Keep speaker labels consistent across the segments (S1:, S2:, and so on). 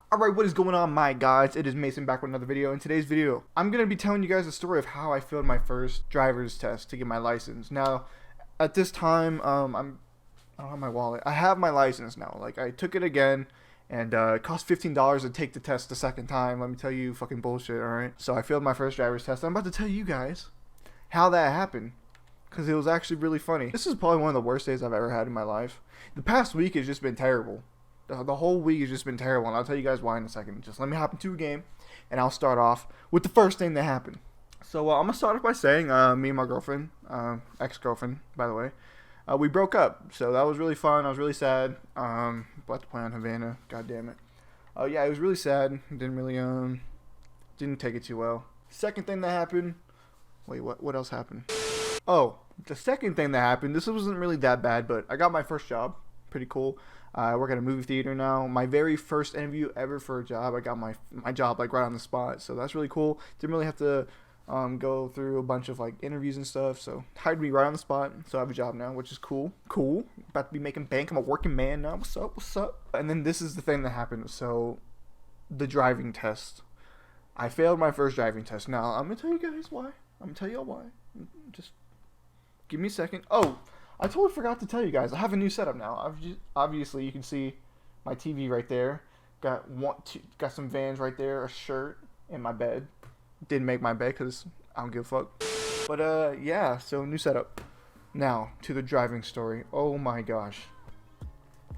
S1: Alright, what is going on, my guys? It is Mason back with another video. In today's video, I'm going to be telling you guys the story of how I failed my first driver's test to get my license. Now, at this time, I don't have my wallet. I have my license now. Like, I took it again, and it cost $15 to take the test the second time. Let me tell you, fucking bullshit, alright? So I failed my first driver's test. I'm about to tell you guys how that happened, because it was actually really funny. This is probably one of the worst days I've ever had in my life. The past week has just been terrible. The whole week has just been terrible, and I'll tell you guys why in a second. Just let me hop into a game, and I'll start off with the first thing that happened. So I'm going to start off by saying me and my girlfriend, ex-girlfriend, by the way, we broke up. So that was really fun. I was really sad. About to play on Havana. God damn it. Yeah, it was really sad. Didn't take it too well. Second thing that happened. Wait, what else happened? Oh, the second thing that happened. This wasn't really that bad, but I got my first job. Pretty cool. I work at a movie theater now. My very first interview ever for a job. I got my job like right on the spot, so that's really cool. Didn't really have to go through a bunch of like interviews and stuff. So hired me right on the spot. So I have a job now, which is cool. Cool. About to be making bank. I'm a working man now. What's up? What's up? And then this is the thing that happened. So the driving test. I failed my first driving test. Now I'm gonna tell you guys why. I'm gonna tell y'all why. Just give me a second. Oh, I totally forgot to tell you guys. I have a new setup now. Obviously, you can see my TV right there. Got some Vans right there, a shirt, and my bed. Didn't make my bed because I don't give a fuck. But yeah, so new setup. Now to the driving story. Oh my gosh,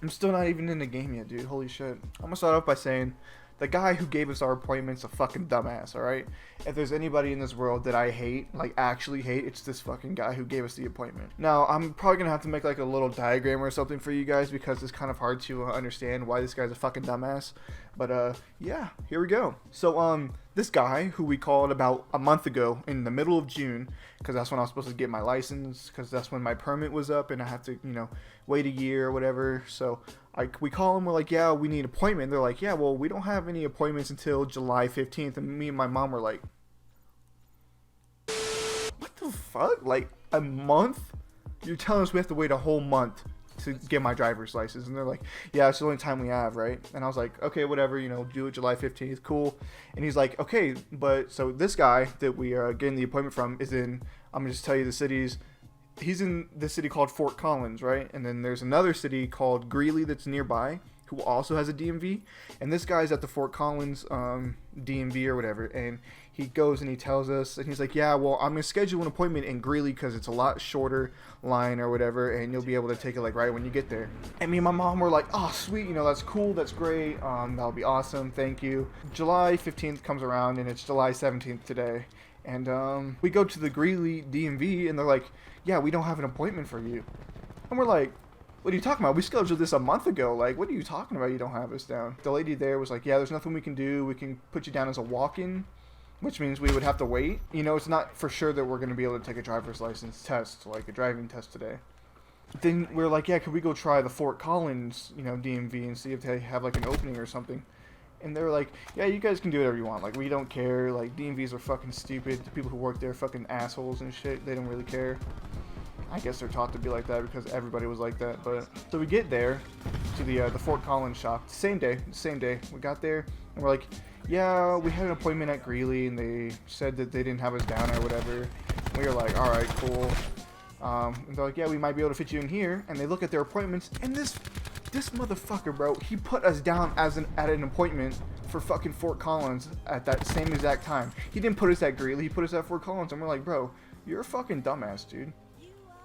S1: I'm still not even in the game yet, dude. Holy shit. I'm gonna start off by saying the guy who gave us our appointment's a fucking dumbass, alright? If there's anybody in this world that I hate, like actually hate, it's this fucking guy who gave us the appointment. Now, I'm probably gonna have to make like a little diagram or something for you guys because it's kind of hard to understand why this guy's a fucking dumbass. But yeah, here we go. So this guy who we called about a month ago in the middle of June, because that's when I was supposed to get my license, because that's when my permit was up and I have to, you know, wait a year or whatever. So we call them, we're like, yeah, we need an appointment. They're like, yeah, well, we don't have any appointments until July 15th. And me and my mom were like, what the fuck? Like, a month? You're telling us we have to wait a whole month to get my driver's license? And they're like, yeah, it's the only time we have, right? And I was like, okay, whatever, you know, do it July 15th, cool. And he's like, okay, but so this guy that we are getting the appointment from is in, I'm gonna just tell you the cities. He's in the city called Fort Collins, right? And then there's another city called Greeley that's nearby who also has a DMV. And this guy's at the Fort Collins DMV or whatever. And he goes and he tells us, and he's like, yeah, well, I'm going to schedule an appointment in Greeley because it's a lot shorter line or whatever. And you'll be able to take it like right when you get there. And me and my mom were like, oh, sweet. You know, that's cool. That's great. That'll be awesome. Thank you. July 15th comes around and it's July 17th today. And we go to the Greeley DMV and they're like, yeah, we don't have an appointment for you. And we're like, what are you talking about? We scheduled this a month ago. Like, what are you talking about? You don't have us down. The lady there was like, yeah, there's nothing we can do. We can put you down as a walk-in, which means we would have to wait. You know, it's not for sure that we're going to be able to take a driver's license test, like a driving test today. Then we're like, yeah, could we go try the Fort Collins, you know, DMV and see if they have like an opening or something? And they were like, yeah, you guys can do whatever you want. Like, we don't care. Like, DMVs are fucking stupid. The people who work there are fucking assholes and shit. They don't really care. I guess they're taught to be like that because everybody was like that. But so we get there to the Fort Collins shop. Same day. We got there and we're like, yeah, we had an appointment at Greeley and they said that they didn't have us down or whatever. And we were like, all right, cool. And they're like, yeah, we might be able to fit you in here. And they look at their appointments and this motherfucker, bro, he put us down as at an appointment for fucking Fort Collins at that same exact time. He didn't put us at Greeley, he put us at Fort Collins. And we're like, bro, you're a fucking dumbass, dude.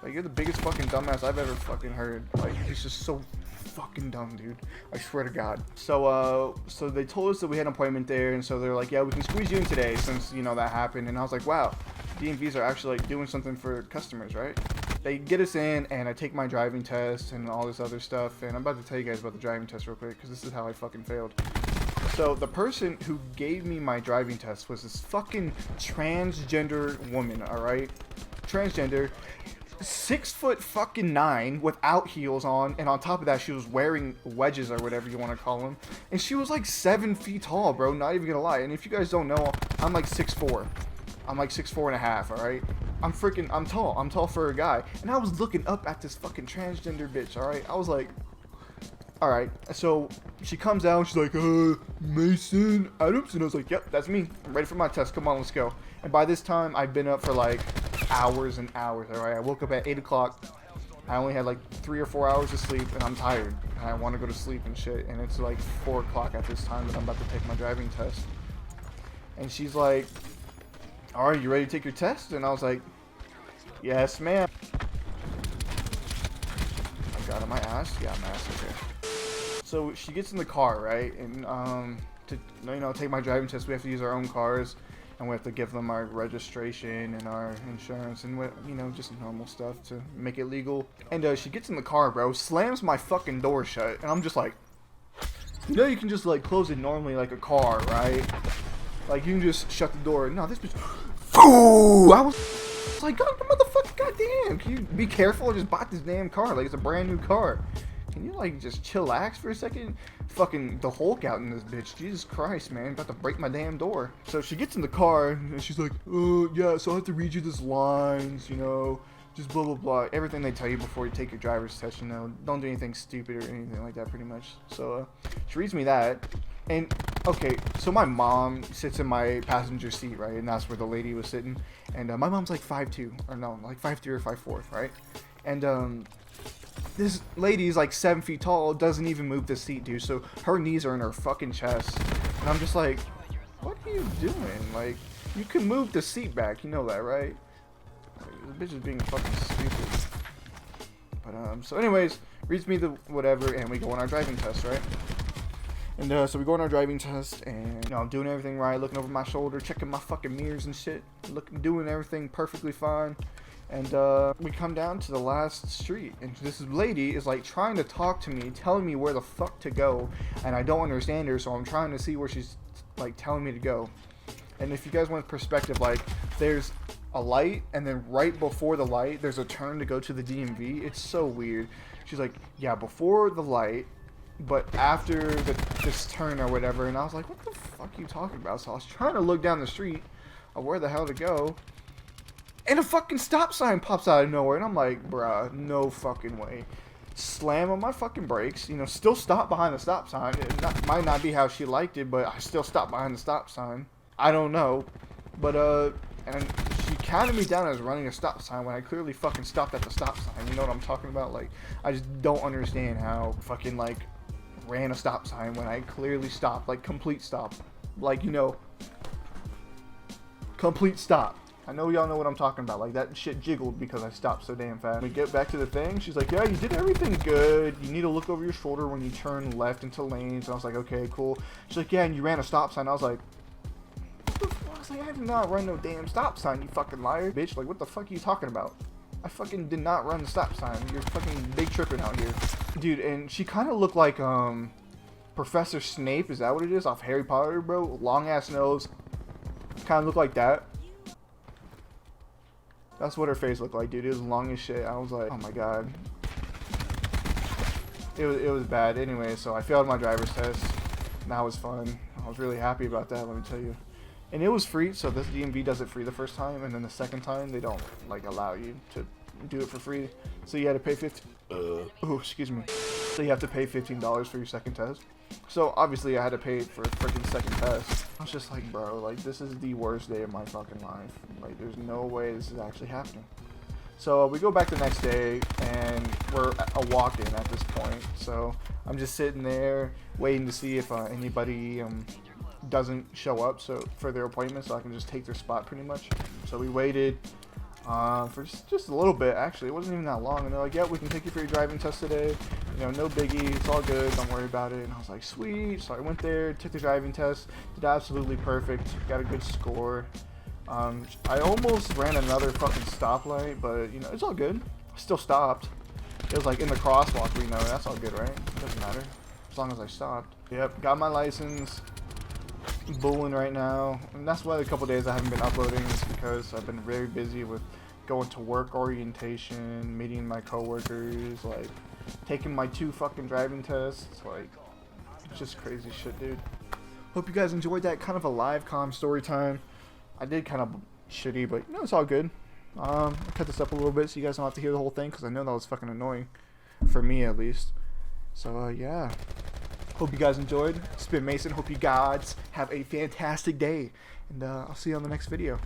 S1: Like, you're the biggest fucking dumbass I've ever fucking heard. Like, he's just so fucking dumb, dude. I swear to God. So they told us that we had an appointment there, and so they're like, yeah, we can squeeze you in today since, you know, that happened. And I was like, wow, DMVs are actually, like, doing something for customers, right? They get us in, and I take my driving test and all this other stuff. And I'm about to tell you guys about the driving test real quick, because this is how I fucking failed. So the person who gave me my driving test was this fucking transgender woman, alright? Transgender. 6'9" without heels on, and on top of that she was wearing wedges or whatever you want to call them, and she was like 7 feet tall, bro, not even gonna lie. And if you guys don't know, I'm like 6'4". I'm like 6'4" and a half, alright? I'm tall for a guy. And I was looking up at this fucking transgender bitch, alright? I was like, Alright, so she comes out, she's like, Mason Adams, and I was like, yep, that's me. I'm ready for my test. Come on, let's go. And by this time, I've been up for like hours and hours. Alright, I woke up at 8 o'clock. I only had like 3 or 4 hours of sleep, and I'm tired. And I want to go to sleep and shit. And it's like 4 o'clock at this time that I'm about to take my driving test. And she's like, alright, you ready to take your test? And I was like, yes, ma'am. I got on my ass. Yeah, my ass, okay. So she gets in the car, right? And to take my driving test, we have to use our own cars, and we have to give them our registration and our insurance and just normal stuff to make it legal. And she gets in the car, bro, slams my fucking door shut, and I'm just like, you can just like close it normally like a car, right? Like you can just shut the door. No, this bitch. I was like, God, motherfucker, goddamn! Can you be careful? I just bought this damn car, like it's a brand new car. Can you like just chillax for a second? Fucking the Hulk out in this bitch. Jesus Christ, man. About to break my damn door. So she gets in the car and she's like, oh yeah, so I have to read you this lines, just blah blah blah. Everything they tell you before you take your driver's test, don't do anything stupid or anything like that, pretty much. So she reads me that. And okay, so my mom sits in my passenger seat, right? And that's where the lady was sitting. And my mom's like 5'2", or no, like 5'3" or 5'4", right? And this lady is like 7 feet tall, doesn't even move the seat, dude. So her knees are in her fucking chest. And I'm just like, what are you doing? Like, you can move the seat back, you know that, right? Like, the bitch is being fucking stupid. But, so anyways, reads me the whatever, and we go on our driving test, right? And, so we go on our driving test, and, I'm doing everything right, looking over my shoulder, checking my fucking mirrors and shit, doing everything perfectly fine. And we come down to the last street, and this lady is like trying to talk to me, telling me where the fuck to go, and I don't understand her, so I'm trying to see where she's like telling me to go. And if you guys want perspective, like there's a light, and then right before the light there's a turn to go to the DMV. It's so weird. She's like, yeah, before the light, but after this turn or whatever. And I was like, what the fuck are you talking about? So I was trying to look down the street of where the hell to go, and a fucking stop sign pops out of nowhere, and I'm like, bruh, no fucking way. Slam on my fucking brakes, still stop behind the stop sign. It might not be how she liked it, but I still stopped behind the stop sign. I don't know, but and she counted me down as running a stop sign when I clearly fucking stopped at the stop sign. You know what I'm talking about? Like, I just don't understand how fucking like ran a stop sign when I clearly stopped, like complete stop, like complete stop. I know y'all know what I'm talking about. Like, that shit jiggled because I stopped so damn fast. We get back to the thing. She's like, yeah, you did everything good. You need to look over your shoulder when you turn left into lanes. And I was like, okay, cool. She's like, yeah, and you ran a stop sign. I was like, what the fuck? I was like, I did not run no damn stop sign, you fucking liar. Bitch, like, what the fuck are you talking about? I fucking did not run the stop sign. You're fucking big tripping out here. Dude, and she kind of looked like, Professor Snape. Is that what it is? Off Harry Potter, bro? Long ass nose. Kind of looked like that. That's what her face looked like, dude. It was long as shit. I was like, oh my god. It was bad. Anyway, so I failed my driver's test. That was fun. I was really happy about that, let me tell you. And it was free, so this DMV does it free the first time, and then the second time they don't like allow you to do it for free. So you had to pay oh, excuse me. So you have to pay $15 for your second test. So obviously I had to pay for freaking second test. I was just like, bro, like this is the worst day of my fucking life. Like there's no way this is actually happening. So we go back the next day, and we're a walk-in at this point. So I'm just sitting there waiting to see if anybody doesn't show up for their appointment, so I can just take their spot pretty much. So we waited for just a little bit. Actually, it wasn't even that long, and they're like, yeah, we can take you for your driving test today. No biggie, it's all good, don't worry about it. And I was like, sweet. So I went there, took the driving test, did absolutely perfect, got a good score. I almost ran another fucking stoplight, but it's all good. I still stopped. It was like in the crosswalk, that's all good, right? Doesn't matter as long as I stopped. Yep, got my license. Booling right now, and that's why a couple days I haven't been uploading, is because I've been very busy with going to work orientation, meeting my coworkers, like taking my 2 fucking driving tests. Like, it's just crazy shit, dude. Hope you guys enjoyed that kind of a live comm story time. I did kind of shitty, but it's all good. I'll cut this up a little bit so you guys don't have to hear the whole thing, because I know that was fucking annoying for me, at least. So yeah, hope you guys enjoyed. It's been Mason. Hope you guys have a fantastic day, and I'll see you on the next video.